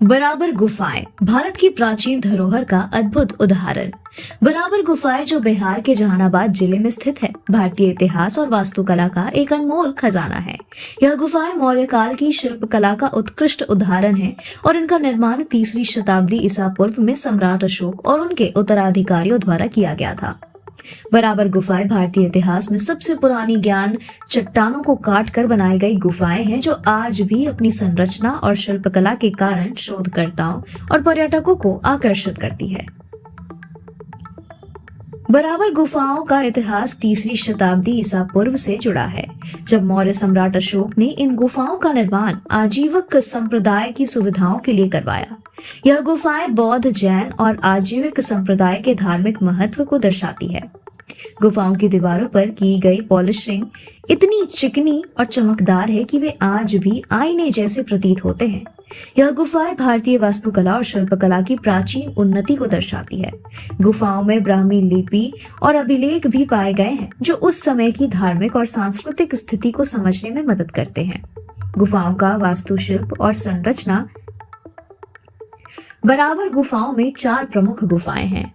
बराबर गुफाएं भारत की प्राचीन धरोहर का अद्भुत उदाहरण। बराबर गुफाएं जो बिहार के जहानाबाद जिले में स्थित है, भारतीय इतिहास और वास्तुकला का एक अनमोल खजाना है। यह गुफाएं मौर्य काल की शिल्पकला का उत्कृष्ट उदाहरण है और इनका निर्माण 3री शताब्दी ईसा पूर्व में सम्राट अशोक और उनके उत्तराधिकारियों द्वारा किया गया था। बराबर गुफाएं भारतीय इतिहास में सबसे पुरानी ज्ञान चट्टानों को काट कर बनाई गई गुफाएं हैं, जो आज भी अपनी संरचना और शिल्पकला के कारण शोधकर्ताओं और पर्यटकों को आकर्षित करती है। बराबर गुफाओं का इतिहास 3री शताब्दी ईसा पूर्व से जुड़ा है, जब मौर्य सम्राट अशोक ने इन गुफाओं का निर्माण आजीवक संप्रदाय की सुविधाओं के लिए करवाया। यह गुफाएं बौद्ध, जैन और आजीविक संप्रदाय के धार्मिक महत्व को दर्शाती है। गुफाओं की दीवारों पर की गई पॉलिशिंग इतनी चिकनी और चमकदार है कि वे आज भी आईने जैसे प्रतीत होते हैं। यह गुफाएं भारतीय वास्तुकला और शिल्पकला की प्राचीन उन्नति को दर्शाती है। गुफाओं में ब्राह्मी लिपि और अभिलेख भी पाए गए हैं, जो उस समय की धार्मिक और सांस्कृतिक स्थिति को समझने में मदद करते हैं। गुफाओं का वास्तुशिल्प और संरचना। बराबर गुफाओं में 4 प्रमुख गुफाएं हैं।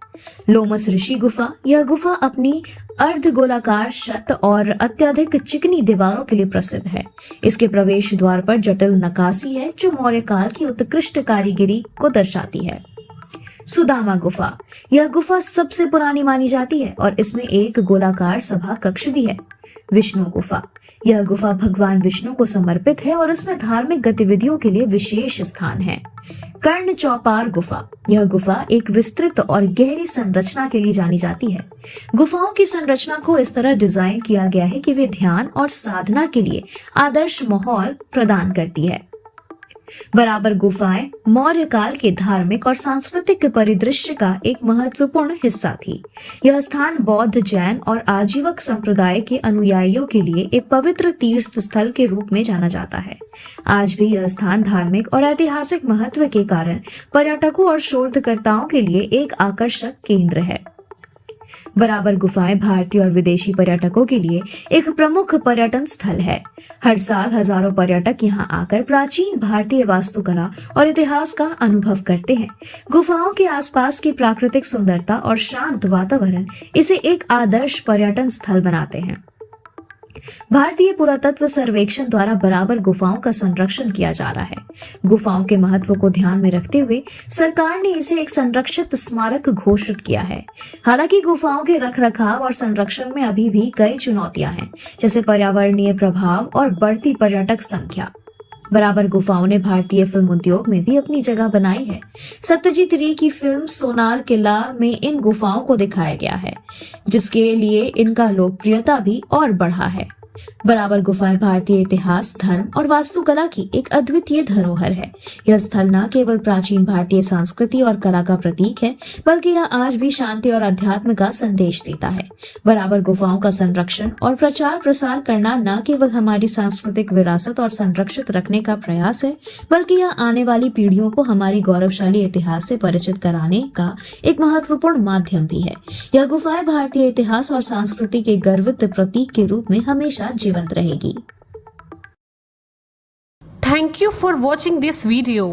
लोमस ऋषि गुफा। यह गुफा अपनी अर्ध गोलाकार छत और अत्यधिक चिकनी दीवारों के लिए प्रसिद्ध है। इसके प्रवेश द्वार पर जटिल नक्काशी है, जो मौर्य काल की उत्कृष्ट कारीगरी को दर्शाती है। सुदामा गुफा। यह गुफा सबसे पुरानी मानी जाती है और इसमें एक गोलाकार सभा कक्ष भी है। विष्णु गुफा। यह गुफा भगवान विष्णु को समर्पित है और इसमें धार्मिक गतिविधियों के लिए विशेष स्थान है। कर्ण चौपार गुफा। यह गुफा एक विस्तृत और गहरी संरचना के लिए जानी जाती है। गुफाओं की संरचना को इस तरह डिजाइन किया गया है कि वे ध्यान और साधना के लिए आदर्श माहौल प्रदान करती है। बराबर गुफाएं मौर्य काल के धार्मिक और सांस्कृतिक परिदृश्य का एक महत्वपूर्ण हिस्सा थी। यह स्थान बौद्ध, जैन और आजीवक संप्रदाय के अनुयायियों के लिए एक पवित्र तीर्थ स्थल के रूप में जाना जाता है। आज भी यह स्थान धार्मिक और ऐतिहासिक महत्व के कारण पर्यटकों और शोधकर्ताओं के लिए एक आकर्षक केंद्र है। बराबर गुफाएं भारतीय और विदेशी पर्यटकों के लिए एक प्रमुख पर्यटन स्थल है। हर साल हजारों पर्यटक यहां आकर प्राचीन भारतीय वास्तुकला और इतिहास का अनुभव करते हैं। गुफाओं के आसपास की प्राकृतिक सुंदरता और शांत वातावरण इसे एक आदर्श पर्यटन स्थल बनाते हैं। भारतीय पुरातत्व सर्वेक्षण द्वारा बराबर गुफाओं का संरक्षण किया जा रहा है। गुफाओं के महत्व को ध्यान में रखते हुए सरकार ने इसे एक संरक्षित स्मारक घोषित किया है। हालांकि गुफाओं के रखरखाव और संरक्षण में अभी भी कई चुनौतियां हैं, जैसे पर्यावरणीय प्रभाव और बढ़ती पर्यटक संख्या। बराबर गुफाओं ने भारतीय फिल्म उद्योग में भी अपनी जगह बनाई है। सत्यजीत रे की फिल्म सोनार किला में इन गुफाओं को दिखाया गया है, जिसके लिए इनका लोकप्रियता भी और बढ़ा है। बराबर गुफाएं भारतीय इतिहास, धर्म और वास्तुकला की एक अद्वितीय धरोहर है। यह स्थल न केवल प्राचीन भारतीय संस्कृति और कला का प्रतीक है, बल्कि यह आज भी शांति और अध्यात्म का संदेश देता है। बराबर गुफाओं का संरक्षण और प्रचार प्रसार करना न केवल हमारी सांस्कृतिक विरासत और संरक्षित रखने का प्रयास है, बल्कि यह आने वाली पीढ़ियों को हमारी गौरवशाली इतिहास से परिचित कराने का एक महत्वपूर्ण माध्यम भी है। यह गुफाएं भारतीय इतिहास और संस्कृति के गर्वित प्रतीक के रूप में हमेशा जीवंत रहेगी। Thank you for watching this video.